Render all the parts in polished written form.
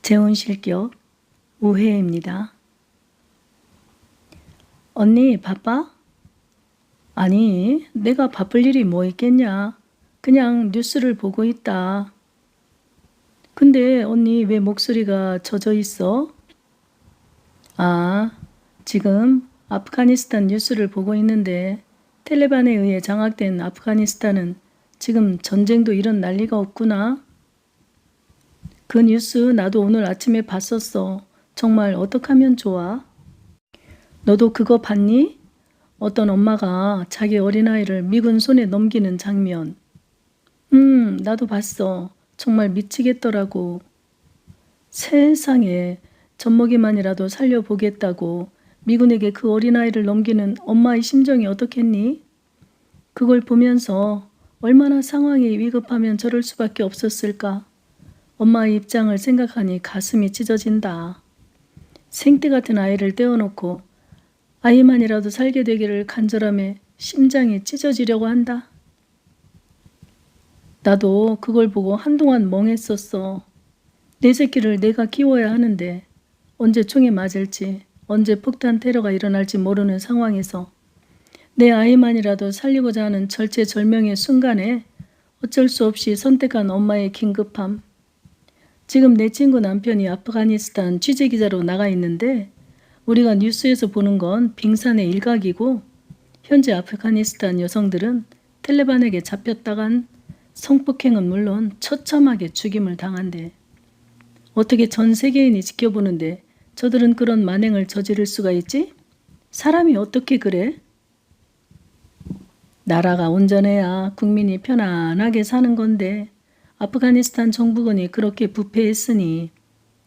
재혼실격 우회입니다. 언니 바빠? 아니, 내가 바쁠 일이 뭐 있겠냐. 그냥 뉴스를 보고 있다. 근데 언니 왜 목소리가 젖어 있어? 아, 지금 아프가니스탄 뉴스를 보고 있는데 텔레반에 의해 장악된 아프가니스탄은 지금 전쟁도 이런 난리가 없구나. 그 뉴스 나도 오늘 아침에 봤었어. 정말 어떡하면 좋아? 너도 그거 봤니? 어떤 엄마가 자기 어린아이를 미군 손에 넘기는 장면. 나도 봤어. 정말 미치겠더라고. 세상에, 젖먹이만이라도 살려보겠다고 미군에게 그 어린아이를 넘기는 엄마의 심정이 어떻겠니? 그걸 보면서 얼마나 상황이 위급하면 저럴 수밖에 없었을까? 엄마의 입장을 생각하니 가슴이 찢어진다. 생떼 같은 아이를 떼어놓고 아이만이라도 살게 되기를 간절함에 심장이 찢어지려고 한다. 나도 그걸 보고 한동안 멍했었어. 내 새끼를 내가 키워야 하는데 언제 총에 맞을지, 언제 폭탄 테러가 일어날지 모르는 상황에서 내 아이만이라도 살리고자 하는 절체절명의 순간에 어쩔 수 없이 선택한 엄마의 긴급함. 지금 내 친구 남편이 아프가니스탄 취재기자로 나가 있는데 우리가 뉴스에서 보는 건 빙산의 일각이고 현재 아프가니스탄 여성들은 텔레반에게 잡혔다간 성폭행은 물론 처참하게 죽임을 당한대. 어떻게 전 세계인이 지켜보는데 저들은 그런 만행을 저지를 수가 있지? 사람이 어떻게 그래? 나라가 온전해야 국민이 편안하게 사는 건데 아프가니스탄 정부군이 그렇게 부패했으니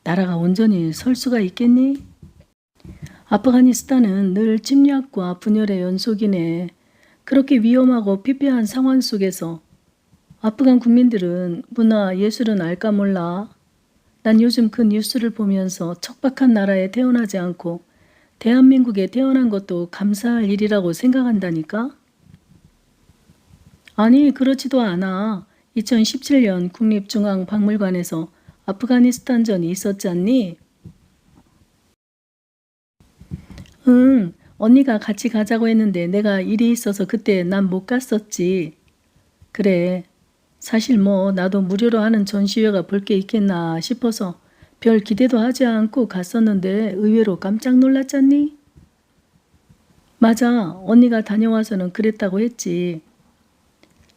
나라가 온전히 설 수가 있겠니? 아프가니스탄은 늘 침략과 분열의 연속이네. 그렇게 위험하고 피폐한 상황 속에서 아프간 국민들은 문화, 예술은 알까 몰라. 난 요즘 그 뉴스를 보면서 척박한 나라에 태어나지 않고 대한민국에 태어난 것도 감사할 일이라고 생각한다니까? 아니, 그렇지도 않아. 2017년 국립중앙박물관에서 아프가니스탄전이 있었지 않니? 응, 언니가 같이 가자고 했는데 내가 일이 있어서 그때 난 못 갔었지. 그래, 사실 뭐 나도 무료로 하는 전시회가 볼 게 있겠나 싶어서 별 기대도 하지 않고 갔었는데 의외로 깜짝 놀랐잖니? 맞아, 언니가 다녀와서는 그랬다고 했지.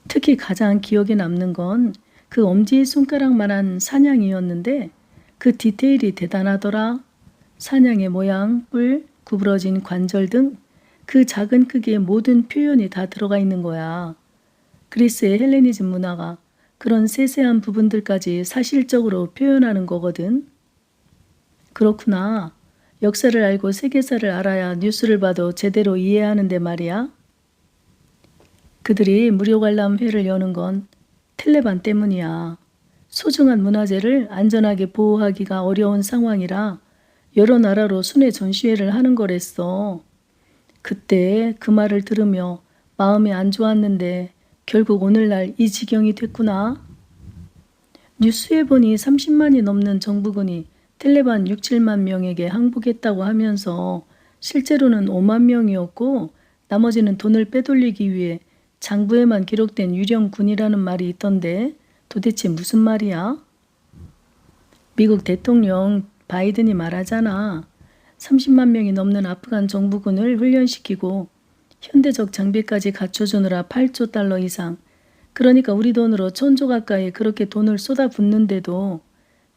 특히 가장 기억에 남는 건 그 엄지손가락만한 사냥이었는데 그 디테일이 대단하더라. 사냥의 모양, 뿔, 구부러진 관절 등 그 작은 크기의 모든 표현이 다 들어가 있는 거야. 그리스의 헬레니즘 문화가 그런 세세한 부분들까지 사실적으로 표현하는 거거든. 그렇구나. 역사를 알고 세계사를 알아야 뉴스를 봐도 제대로 이해하는데 말이야. 그들이 무료 관람회를 여는 건 텔레반 때문이야. 소중한 문화재를 안전하게 보호하기가 어려운 상황이라 여러 나라로 순회 전시회를 하는 거랬어. 그때 그 말을 들으며 마음이 안 좋았는데 결국 오늘날 이 지경이 됐구나. 뉴스에 보니 30만이 넘는 정부군이 텔레반 6, 7만 명에게 항복했다고 하면서 실제로는 5만 명이었고 나머지는 돈을 빼돌리기 위해 장부에만 기록된 유령군이라는 말이 있던데 도대체 무슨 말이야? 미국 대통령 바이든이 말하잖아. 30만 명이 넘는 아프간 정부군을 훈련시키고 현대적 장비까지 갖춰주느라 8조 달러 이상, 그러니까 우리 돈으로 1,000조 가까이 그렇게 돈을 쏟아붓는데도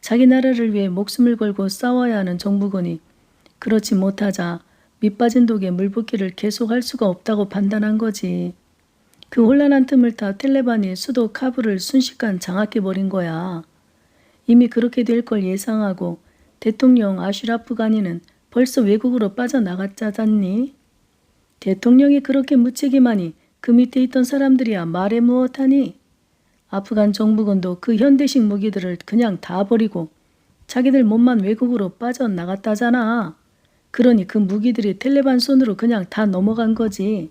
자기 나라를 위해 목숨을 걸고 싸워야 하는 정부군이 그렇지 못하자 밑빠진 독에 물 붓기를 계속할 수가 없다고 판단한 거지. 그 혼란한 틈을 타 텔레반이 수도 카불을 순식간 장악해버린 거야. 이미 그렇게 될 걸 예상하고 대통령 아슈라프 가니는 벌써 외국으로 빠져나갔자잖니. 대통령이 그렇게 무책임하니 그 밑에 있던 사람들이야 말해 무엇하니. 아프간 정부군도 그 현대식 무기들을 그냥 다 버리고 자기들 몸만 외국으로 빠져나갔다잖아. 그러니 그 무기들이 텔레반 손으로 그냥 다 넘어간 거지.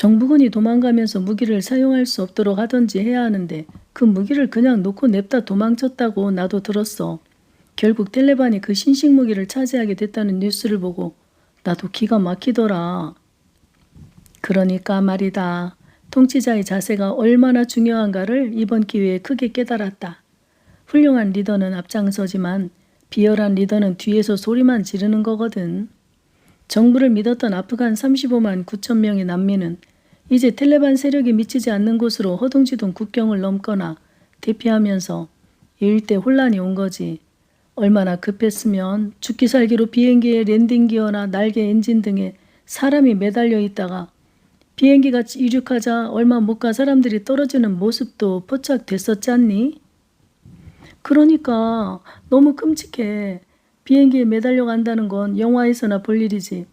정부군이 도망가면서 무기를 사용할 수 없도록 하든지 해야 하는데 그 무기를 그냥 놓고 냅다 도망쳤다고 나도 들었어. 결국 텔레반이 그 신식 무기를 차지하게 됐다는 뉴스를 보고 나도 기가 막히더라. 그러니까 말이다. 통치자의 자세가 얼마나 중요한가를 이번 기회에 크게 깨달았다. 훌륭한 리더는 앞장서지만 비열한 리더는 뒤에서 소리만 지르는 거거든. 정부를 믿었던 아프간 35만 9천 명의 난민은 이제 텔레반 세력이 미치지 않는 곳으로 허둥지둥 국경을 넘거나 대피하면서 일대 혼란이 온 거지. 얼마나 급했으면 죽기 살기로 비행기의 랜딩 기어나 날개 엔진 등에 사람이 매달려 있다가 비행기가 이륙하자 얼마 못 가 사람들이 떨어지는 모습도 포착됐었잖니? 그러니까 너무 끔찍해. 비행기에 매달려 간다는 건 영화에서나 볼 일이지.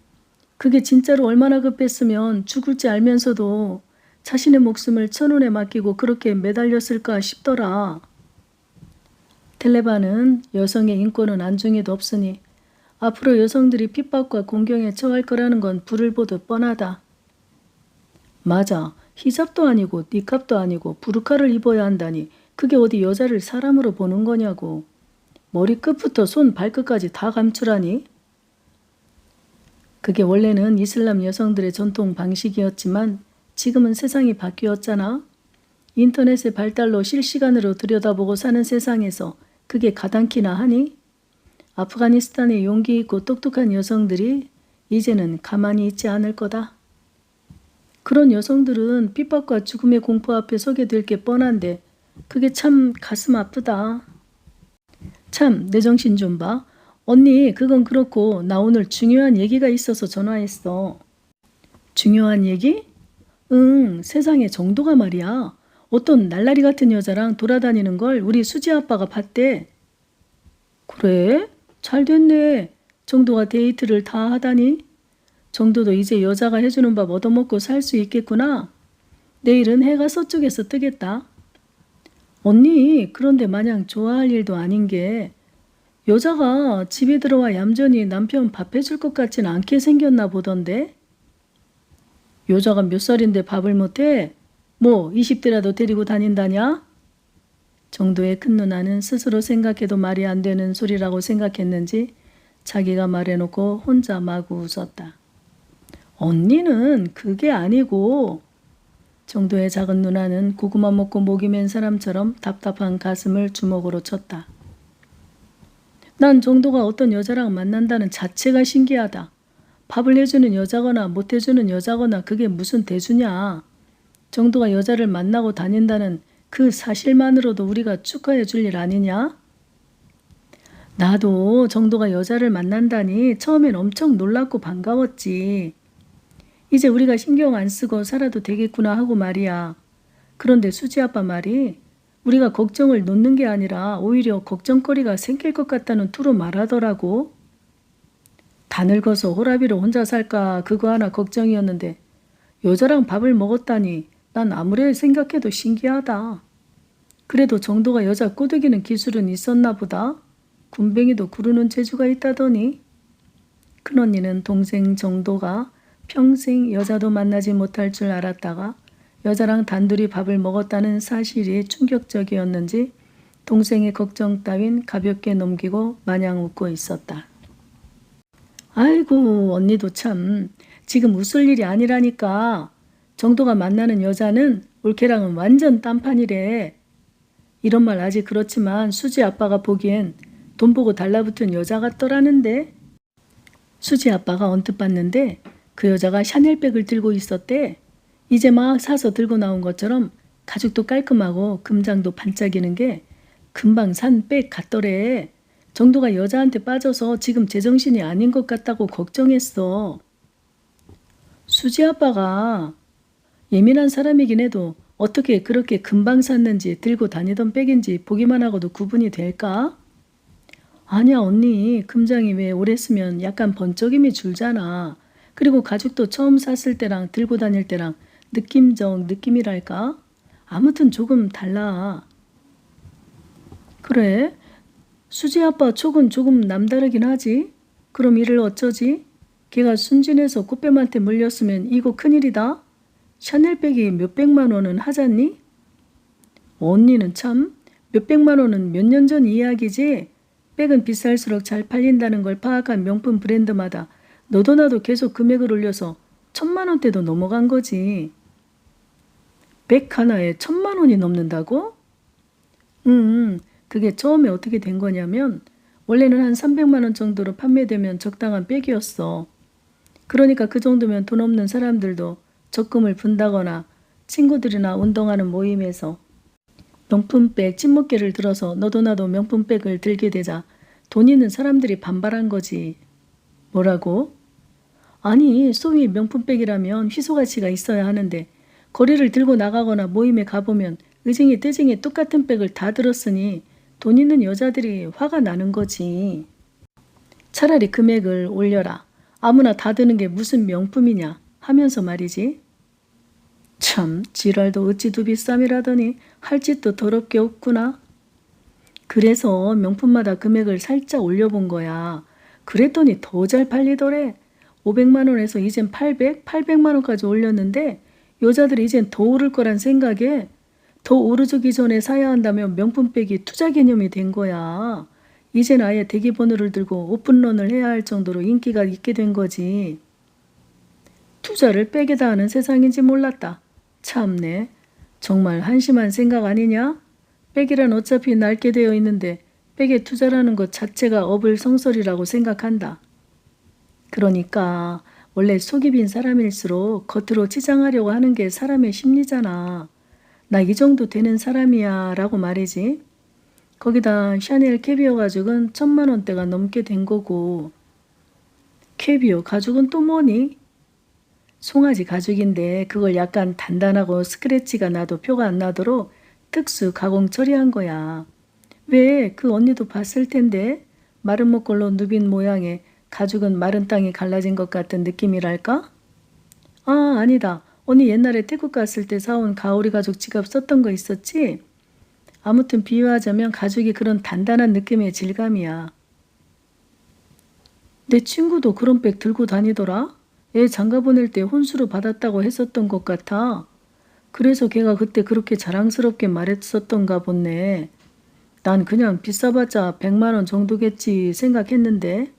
그게 진짜로 얼마나 급했으면 죽을지 알면서도 자신의 목숨을 천운에 맡기고 그렇게 매달렸을까 싶더라. 텔레반은 여성의 인권은 안중에도 없으니 앞으로 여성들이 핍박과 공경에 처할 거라는 건 불을 보듯 뻔하다. 맞아. 히잡도 아니고 니캅도 아니고 부르카를 입어야 한다니 그게 어디 여자를 사람으로 보는 거냐고. 머리끝부터 손 발끝까지 다 감추라니? 그게 원래는 이슬람 여성들의 전통 방식이었지만 지금은 세상이 바뀌었잖아. 인터넷의 발달로 실시간으로 들여다보고 사는 세상에서 그게 가당키나 하니? 아프가니스탄의 용기 있고 똑똑한 여성들이 이제는 가만히 있지 않을 거다. 그런 여성들은 핍박과 죽음의 공포 앞에 서게 될 게 뻔한데 그게 참 가슴 아프다. 참, 내 정신 좀 봐. 언니, 그건 그렇고 나 오늘 중요한 얘기가 있어서 전화했어. 중요한 얘기? 응, 세상에 정도가 말이야. 어떤 날라리 같은 여자랑 돌아다니는 걸 우리 수지 아빠가 봤대. 그래? 잘 됐네. 정도가 데이트를 다 하다니? 정도도 이제 여자가 해주는 밥 얻어먹고 살 수 있겠구나. 내일은 해가 서쪽에서 뜨겠다. 언니, 그런데 마냥 좋아할 일도 아닌 게 여자가 집에 들어와 얌전히 남편 밥 해줄 것 같지는 않게 생겼나 보던데? 여자가 몇 살인데 밥을 못해? 뭐 20대라도 데리고 다닌다냐? 정도의 큰 누나는 스스로 생각해도 말이 안 되는 소리라고 생각했는지 자기가 말해놓고 혼자 마구 웃었다. 언니는 그게 아니고. 정도의 작은 누나는 고구마 먹고 목이 맨 사람처럼 답답한 가슴을 주먹으로 쳤다. 난 정도가 어떤 여자랑 만난다는 자체가 신기하다. 밥을 해주는 여자거나 못 해주는 여자거나 그게 무슨 대수냐. 정도가 여자를 만나고 다닌다는 그 사실만으로도 우리가 축하해 줄 일 아니냐? 나도 정도가 여자를 만난다니 처음엔 엄청 놀랍고 반가웠지. 이제 우리가 신경 안 쓰고 살아도 되겠구나 하고 말이야. 그런데 수지 아빠 말이 우리가 걱정을 놓는 게 아니라 오히려 걱정거리가 생길 것 같다는 투로 말하더라고. 다 늙어서 호라비로 혼자 살까 그거 하나 걱정이었는데 여자랑 밥을 먹었다니 난 아무리 생각해도 신기하다. 그래도 정도가 여자 꼬드기는 기술은 있었나 보다. 군뱅이도 구르는 재주가 있다더니. 큰언니는 동생 정도가 평생 여자도 만나지 못할 줄 알았다가 여자랑 단둘이 밥을 먹었다는 사실이 충격적이었는지 동생의 걱정 따윈 가볍게 넘기고 마냥 웃고 있었다. 아이고, 언니도 참 지금 웃을 일이 아니라니까. 정도가 만나는 여자는 올케랑은 완전 딴판이래. 이런 말 아직 그렇지만 수지 아빠가 보기엔 돈 보고 달라붙은 여자 같더라는데. 수지 아빠가 언뜻 봤는데 그 여자가 샤넬백을 들고 있었대. 이제 막 사서 들고 나온 것처럼 가죽도 깔끔하고 금장도 반짝이는 게 금방 산 백 같더래. 정도가 여자한테 빠져서 지금 제정신이 아닌 것 같다고 걱정했어. 수지 아빠가 예민한 사람이긴 해도 어떻게 그렇게 금방 샀는지 들고 다니던 백인지 보기만 하고도 구분이 될까? 아니야 언니, 금장이 왜 오래 쓰면 약간 번쩍임이 줄잖아. 그리고 가죽도 처음 샀을 때랑 들고 다닐 때랑 느낌적 느낌이랄까? 아무튼 조금 달라. 그래? 수지 아빠 촉은 조금 남다르긴 하지. 그럼 이를 어쩌지? 걔가 순진해서 꽃뱀한테 물렸으면 이거 큰일이다. 샤넬백이 몇백만 원은 하잖니? 언니는 참 몇백만 원은 몇 년 전 이야기지. 백은 비쌀수록 잘 팔린다는 걸 파악한 명품 브랜드마다 너도 나도 계속 금액을 올려서 1,000만 원대도 넘어간 거지. 백 하나에 1,000만 원이 넘는다고? 그게 처음에 어떻게 된 거냐면 원래는 한 300만 원 정도로 판매되면 적당한 백이었어. 그러니까 그 정도면 돈 없는 사람들도 적금을 푼다거나 친구들이나 운동하는 모임에서 명품백 찐목게를 들어서 너도 나도 명품백을 들게 되자 돈 있는 사람들이 반발한 거지. 뭐라고? 아니, 소위 명품백이라면 희소가치가 있어야 하는데 거리를 들고 나가거나 모임에 가보면 의징이 떼징이 똑같은 백을 다 들었으니 돈 있는 여자들이 화가 나는 거지. 차라리 금액을 올려라. 아무나 다 드는 게 무슨 명품이냐 하면서 말이지. 참, 지랄도 어찌 두 비쌈이라더니 할 짓도 더럽게 없구나. 그래서 명품마다 금액을 살짝 올려본 거야. 그랬더니 더 잘 팔리더래. 500만 원에서 이젠 800만 원까지 올렸는데 여자들이 이젠 더 오를 거란 생각에 더 오르기 전에 사야 한다면 명품백이 투자 개념이 된 거야. 이젠 아예 대기번호를 들고 오픈런을 해야 할 정도로 인기가 있게 된 거지. 투자를 백에다 하는 세상인지 몰랐다. 참네. 정말 한심한 생각 아니냐? 백이란 어차피 낡게 되어 있는데 백에 투자라는 것 자체가 어불성설이라고 생각한다. 그러니까 원래 속이 빈 사람일수록 겉으로 치장하려고 하는 게 사람의 심리잖아. 나 이 정도 되는 사람이야 라고 말이지. 거기다 샤넬 캐비어 가죽은 1,000만 원대가 넘게 된 거고. 캐비어 가죽은 또 뭐니? 송아지 가죽인데 그걸 약간 단단하고 스크래치가 나도 표가 안 나도록 특수 가공 처리한 거야. 왜 그 언니도 봤을 텐데 마른 목걸로 누빈 모양의 가죽은 마른 땅이 갈라진 것 같은 느낌이랄까? 아, 아니다. 언니 옛날에 태국 갔을 때 사온 가오리 가죽 지갑 썼던 거 있었지? 아무튼 비유하자면 가죽이 그런 단단한 느낌의 질감이야. 내 친구도 그런 백 들고 다니더라. 애 장가 보낼 때 혼수로 받았다고 했었던 것 같아. 그래서 걔가 그때 그렇게 자랑스럽게 말했었던가 보네. 난 그냥 비싸봤자 100만 원 정도겠지 생각했는데.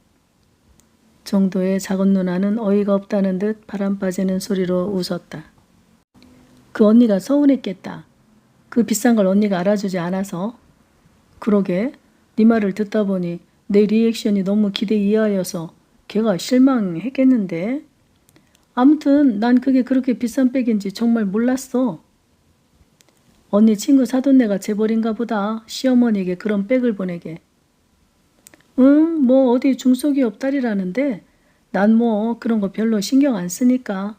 정도의 작은 누나는 어이가 없다는 듯 바람 빠지는 소리로 웃었다. 그 언니가 서운했겠다. 그 비싼 걸 언니가 알아주지 않아서. 그러게, 네 말을 듣다 보니 내 리액션이 너무 기대 이하여서 걔가 실망했겠는데. 아무튼 난 그게 그렇게 비싼 백인지 정말 몰랐어. 언니 친구 사돈네가 재벌인가 보다. 시어머니에게 그런 백을 보내게. 응, 뭐 어디 중소기업 딸이라는데 난 뭐 그런 거 별로 신경 안 쓰니까.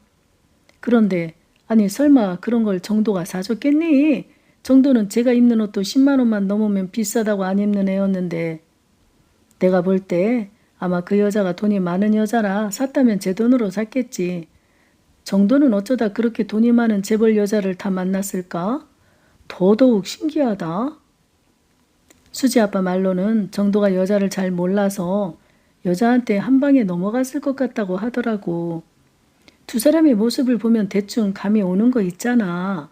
그런데 아니 설마 그런 걸 정도가 사줬겠니? 정도는 제가 입는 옷도 10만 원만 넘으면 비싸다고 안 입는 애였는데 내가 볼 때 아마 그 여자가 돈이 많은 여자라 샀다면 제 돈으로 샀겠지. 정도는 어쩌다 그렇게 돈이 많은 재벌 여자를 다 만났을까? 더더욱 신기하다. 수지 아빠 말로는 정도가 여자를 잘 몰라서 여자한테 한 방에 넘어갔을 것 같다고 하더라고. 두 사람의 모습을 보면 대충 감이 오는 거 있잖아.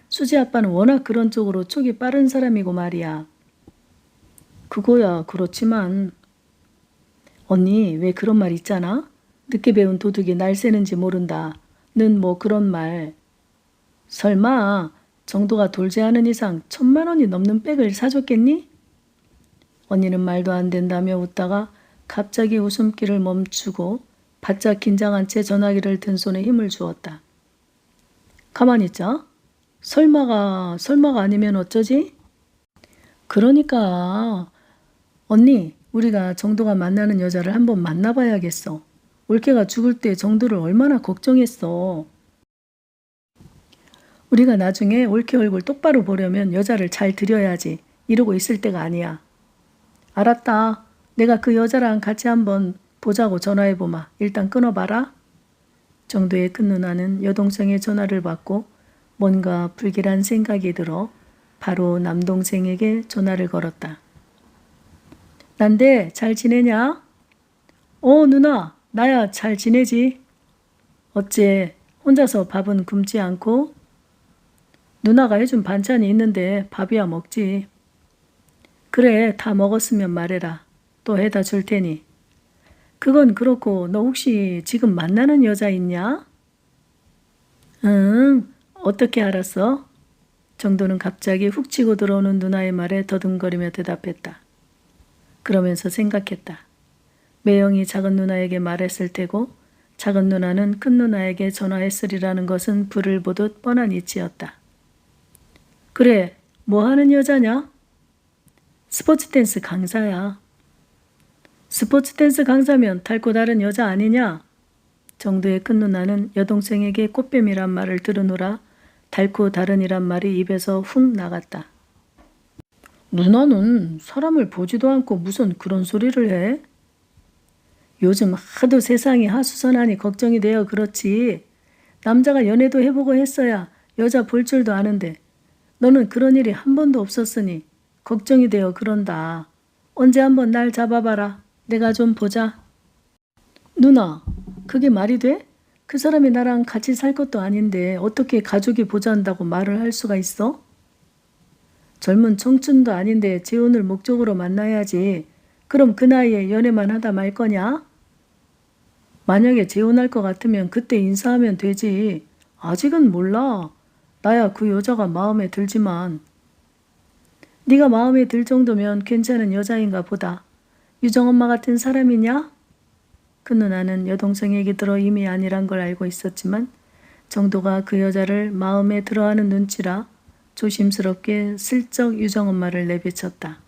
수지 아빠는 워낙 그런 쪽으로 촉이 빠른 사람이고 말이야. 그거야 그렇지만 언니 왜 그런 말 있잖아? 늦게 배운 도둑이 날 새는지 모른다. 는 뭐 그런 말. 설마 정도가 돌지 않은 이상 1,000만 원이 넘는 백을 사줬겠니? 언니는 말도 안 된다며 웃다가 갑자기 웃음기를 멈추고 바짝 긴장한 채 전화기를 든 손에 힘을 주었다. 가만히 있자. 설마가 아니면 어쩌지? 그러니까 언니 우리가 정도가 만나는 여자를 한번 만나봐야겠어. 올케가 죽을 때 정도를 얼마나 걱정했어. 우리가 나중에 올케 얼굴 똑바로 보려면 여자를 잘 들여야지. 이러고 있을 때가 아니야. 알았다. 내가 그 여자랑 같이 한번 보자고 전화해보마. 일단 끊어봐라. 정도의 큰 누나는 여동생의 전화를 받고 뭔가 불길한 생각이 들어 바로 남동생에게 전화를 걸었다. 난데 잘 지내냐? 누나 나야 잘 지내지. 어째 혼자서 밥은 굶지 않고 누나가 해준 반찬이 있는데 밥이야 먹지. 그래, 다 먹었으면 말해라. 또 해다 줄 테니. 그건 그렇고 너 혹시 지금 만나는 여자 있냐? 응, 어떻게 알았어? 정도는 갑자기 훅 치고 들어오는 누나의 말에 더듬거리며 대답했다. 그러면서 생각했다. 매영이 작은 누나에게 말했을 테고 작은 누나는 큰 누나에게 전화했으리라는 것은 불을 보듯 뻔한 이치였다. 그래, 뭐 하는 여자냐? 스포츠 댄스 강사야. 스포츠 댄스 강사면 달고 다른 여자 아니냐? 정도의 큰 누나는 여동생에게 꽃뱀이란 말을 들으노라 달고 다른이란 말이 입에서 훅 나갔다. 누나는 사람을 보지도 않고 무슨 그런 소리를 해? 요즘 하도 세상이 하수선하니 걱정이 되어 그렇지. 남자가 연애도 해보고 했어야 여자 볼 줄도 아는데 너는 그런 일이 한 번도 없었으니 걱정이 되어 그런다. 언제 한번 날 잡아봐라. 내가 좀 보자. 누나, 그게 말이 돼? 그 사람이 나랑 같이 살 것도 아닌데 어떻게 가족이 보자한다고 말을 할 수가 있어? 젊은 청춘도 아닌데 재혼을 목적으로 만나야지. 그럼 그 나이에 연애만 하다 말 거냐? 만약에 재혼할 것 같으면 그때 인사하면 되지. 아직은 몰라. 나야 그 여자가 마음에 들지만. 네가 마음에 들 정도면 괜찮은 여자인가 보다. 유정엄마 같은 사람이냐? 그 누나는 여동생에게 들어 이미 아니란 걸 알고 있었지만 정도가 그 여자를 마음에 들어하는 눈치라 조심스럽게 슬쩍 유정엄마를 내비쳤다.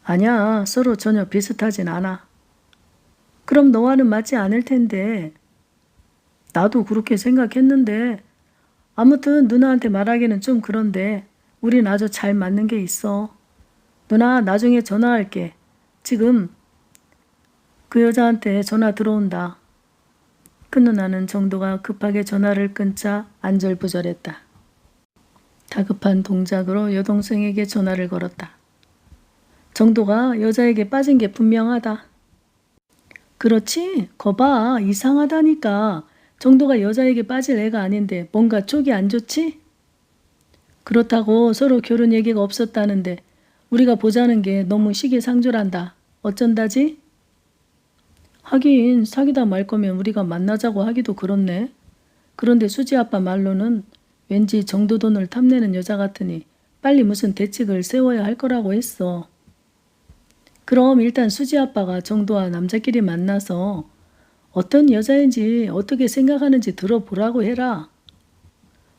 아니야, 서로 전혀 비슷하진 않아. 그럼 너와는 맞지 않을 텐데. 나도 그렇게 생각했는데 아무튼 누나한테 말하기는 좀 그런데 우린 아주 잘 맞는 게 있어. 누나 나중에 전화할게. 지금 그 여자한테 전화 들어온다. 큰 누나는 정도가 급하게 전화를 끊자 안절부절했다. 다급한 동작으로 여동생에게 전화를 걸었다. 정도가 여자에게 빠진 게 분명하다. 그렇지? 거봐, 이상하다니까. 정도가 여자에게 빠질 애가 아닌데 뭔가 쪽이 안 좋지? 그렇다고 서로 결혼 얘기가 없었다는데 우리가 보자는 게 너무 시기상조란다. 어쩐다지? 하긴 사귀다 말 거면 우리가 만나자고 하기도 그렇네. 그런데 수지 아빠 말로는 왠지 정도 돈을 탐내는 여자 같으니 빨리 무슨 대책을 세워야 할 거라고 했어. 그럼 일단 수지 아빠가 정도와 남자끼리 만나서 어떤 여자인지 어떻게 생각하는지 들어보라고 해라.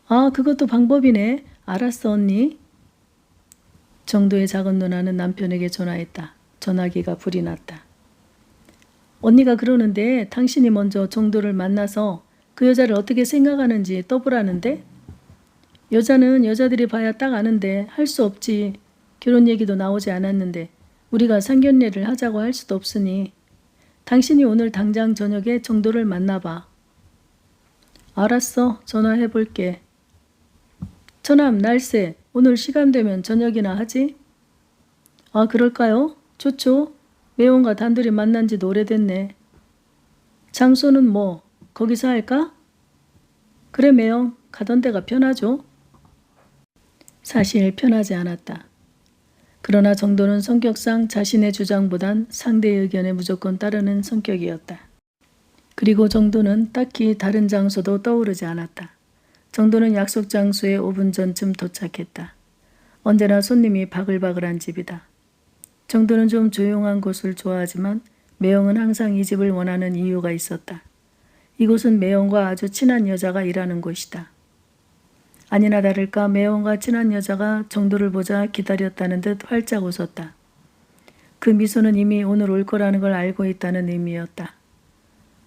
아, 그것도 방법이네. 알았어, 언니. 정도의 작은 누나는 남편에게 전화했다. 전화기가 불이 났다. 언니가 그러는데 당신이 먼저 정도를 만나서 그 여자를 어떻게 생각하는지 떠보라는데? 여자는 여자들이 봐야 딱 아는데 할 수 없지. 결혼 얘기도 나오지 않았는데 우리가 상견례를 하자고 할 수도 없으니 당신이 오늘 당장 저녁에 정도를 만나봐. 알았어. 전화해볼게. 처남 날쌔 오늘 시간 되면 저녁이나 하지? 아, 그럴까요? 좋죠. 매원과 단둘이 만난 지도 오래됐네. 장소는 뭐 거기서 할까? 그래 매영, 가던 데가 편하죠. 사실 편하지 않았다. 그러나 정도는 성격상 자신의 주장보단 상대의 의견에 무조건 따르는 성격이었다. 그리고 정도는 딱히 다른 장소도 떠오르지 않았다. 정도는 약속 장소에 5분 전쯤 도착했다. 언제나 손님이 바글바글한 집이다. 정도는 좀 조용한 곳을 좋아하지만 매영은 항상 이 집을 원하는 이유가 있었다. 이곳은 매영과 아주 친한 여자가 일하는 곳이다. 아니나 다를까 매영과 친한 여자가 정도를 보자 기다렸다는 듯 활짝 웃었다. 그 미소는 이미 오늘 올 거라는 걸 알고 있다는 의미였다.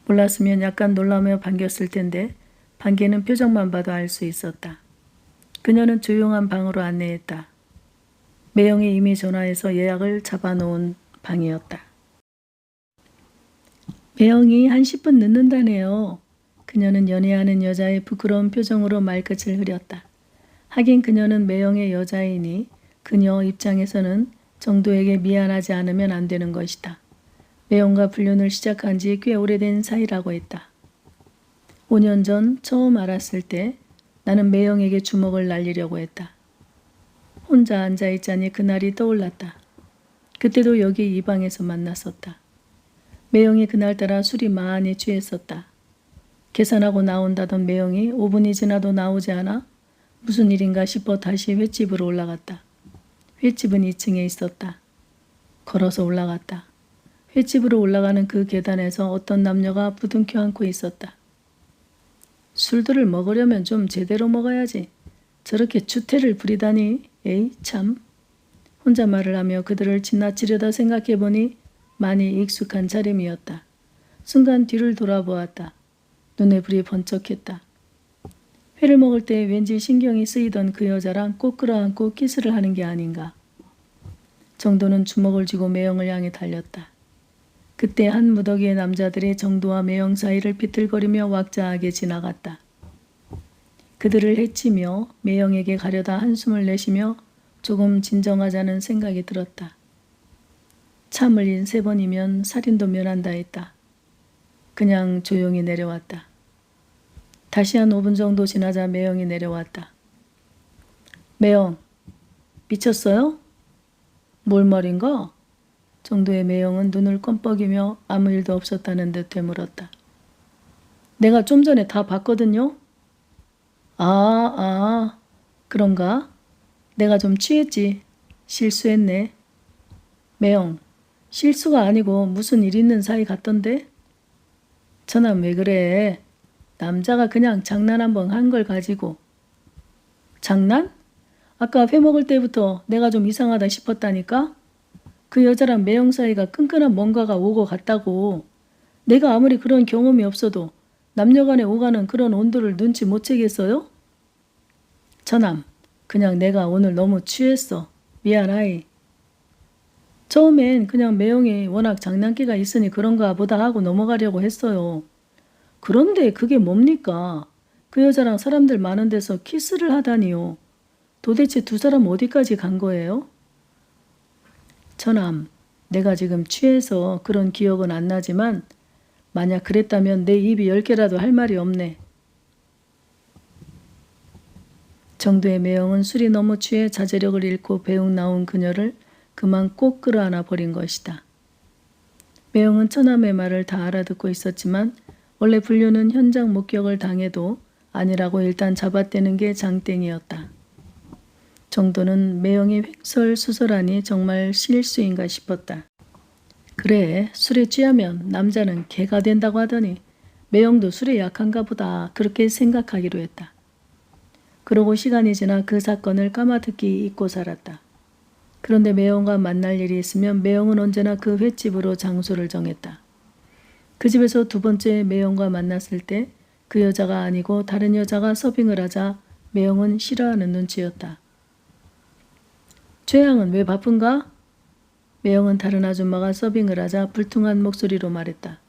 몰랐으면 약간 놀라며 반겼을 텐데 반기는 표정만 봐도 알 수 있었다. 그녀는 조용한 방으로 안내했다. 매영이 이미 전화해서 예약을 잡아놓은 방이었다. 매영이 한 10분 늦는다네요. 그녀는 연애하는 여자의 부끄러운 표정으로 말끝을 흐렸다. 하긴 그녀는 매영의 여자이니 그녀 입장에서는 정도에게 미안하지 않으면 안 되는 것이다. 매영과 불륜을 시작한 지 꽤 오래된 사이라고 했다. 5년 전 처음 알았을 때 나는 매형에게 주먹을 날리려고 했다. 혼자 앉아있자니 그날이 떠올랐다. 그때도 여기 이 방에서 만났었다. 매형이 그날따라 술이 많이 취했었다. 계산하고 나온다던 매형이 5분이 지나도 나오지 않아 무슨 일인가 싶어 다시 횟집으로 올라갔다. 횟집은 2층에 있었다. 걸어서 올라갔다. 횟집으로 올라가는 그 계단에서 어떤 남녀가 부둥켜 안고 있었다. 술들을 먹으려면 좀 제대로 먹어야지. 저렇게 추태를 부리다니. 에이 참. 혼자 말을 하며 그들을 지나치려다 생각해보니 많이 익숙한 차림이었다. 순간 뒤를 돌아보았다. 눈에 불이 번쩍했다. 회를 먹을 때 왠지 신경이 쓰이던 그 여자랑 꼭 끌어안고 키스를 하는 게 아닌가. 정도는 주먹을 쥐고 매형을 향해 달렸다. 그때 한 무더기의 남자들이 정도와 매형 사이를 비틀거리며 왁자하게 지나갔다. 그들을 해치며 매형에게 가려다 한숨을 내쉬며 조금 진정하자는 생각이 들었다. 참을린 3번이면 살인도 면한다 했다. 그냥 조용히 내려왔다. 다시 한 5분 정도 지나자 매형이 내려왔다. 매형, 미쳤어요? 뭘 말인가? 정도의 매형은 눈을 껌뻑이며 아무 일도 없었다는 듯 되물었다. 내가 좀 전에 다 봤거든요. 그런가? 내가 좀 취했지. 실수했네. 매형, 실수가 아니고 무슨 일 있는 사이 같던데? 저놈 왜 그래? 남자가 그냥 장난 한번 한 걸 가지고. 장난? 아까 회 먹을 때부터 내가 좀 이상하다 싶었다니까? 그 여자랑 매형 사이가 끈끈한 뭔가가 오고 갔다고. 내가 아무리 그런 경험이 없어도 남녀간에 오가는 그런 온도를 눈치 못 채겠어요? 저남, 그냥 내가 오늘 너무 취했어. 미안하이. 처음엔 그냥 매형이 워낙 장난기가 있으니 그런가 보다 하고 넘어가려고 했어요. 그런데 그게 뭡니까? 그 여자랑 사람들 많은 데서 키스를 하다니요. 도대체 두 사람 어디까지 간 거예요? 저남, 내가 지금 취해서 그런 기억은 안 나지만 만약 그랬다면 내 입이 10개라도 할 말이 없네. 정도의 매형은 술이 너무 취해 자제력을 잃고 배웅 나온 그녀를 그만 꼭 끌어안아 버린 것이다. 매형은 처남의 말을 다 알아듣고 있었지만 원래 불륜은 현장 목격을 당해도 아니라고 일단 잡아떼는 게 장땡이었다. 정도는 매형이 횡설수설하니 정말 실수인가 싶었다. 그래, 술에 취하면 남자는 개가 된다고 하더니 매형도 술에 약한가 보다 그렇게 생각하기로 했다. 그러고 시간이 지나 그 사건을 까마득히 잊고 살았다. 그런데 매형과 만날 일이 있으면 매형은 언제나 그 횟집으로 장소를 정했다. 그 집에서 2번째 매형과 만났을 때 그 여자가 아니고 다른 여자가 서빙을 하자 매형은 싫어하는 눈치였다. 최양은 왜 바쁜가? 매형은 다른 아줌마가 서빙을 하자 불퉁한 목소리로 말했다.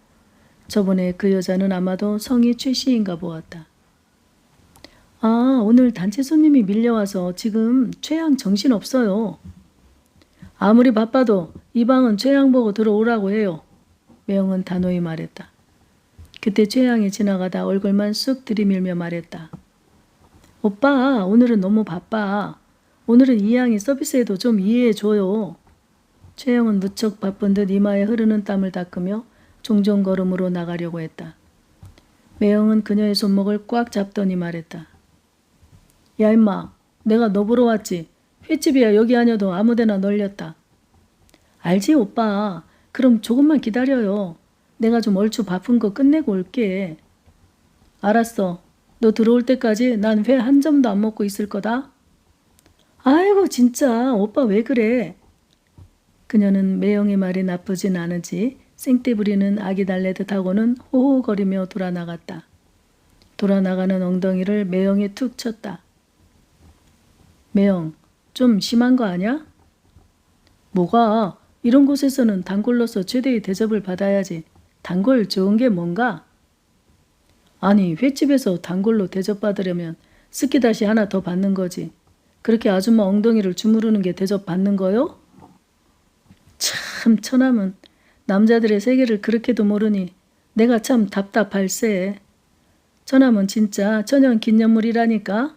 저번에 그 여자는 아마도 성이 최 씨인가 보았다. 오늘 단체 손님이 밀려와서 지금 최양 정신없어요. 아무리 바빠도 이 방은 최양 보고 들어오라고 해요. 매형은 단호히 말했다. 그때 최양이 지나가다 얼굴만 쑥 들이밀며 말했다. 오빠, 오늘은 너무 바빠. 오늘은 이 양이 서비스해도 좀 이해해줘요. 최양은 무척 바쁜 듯 이마에 흐르는 땀을 닦으며 종종 걸음으로 나가려고 했다. 매형은 그녀의 손목을 꽉 잡더니 말했다. 야 임마, 내가 너 보러 왔지. 횟집이야 여기 아니어도 아무데나 널렸다. 알지 오빠. 그럼 조금만 기다려요. 내가 좀 얼추 바쁜 거 끝내고 올게. 알았어. 너 들어올 때까지 난 회 한 점도 안 먹고 있을 거다. 아이고 진짜 오빠 왜 그래. 그녀는 매형의 말이 나쁘진 않은지 생떼 부리는 아기 달래듯 하고는 호호거리며 돌아나갔다. 돌아나가는 엉덩이를 매형이 툭 쳤다. 매형, 좀 심한 거 아냐? 뭐가? 이런 곳에서는 단골로서 최대의 대접을 받아야지. 단골 좋은 게 뭔가? 아니, 횟집에서 단골로 대접받으려면 스키다시 하나 더 받는 거지. 그렇게 아줌마 엉덩이를 주무르는 게 대접받는 거요? 참, 처남은 남자들의 세계를 그렇게도 모르니 내가 참 답답할세. 저남은 진짜 천연 기념물이라니까.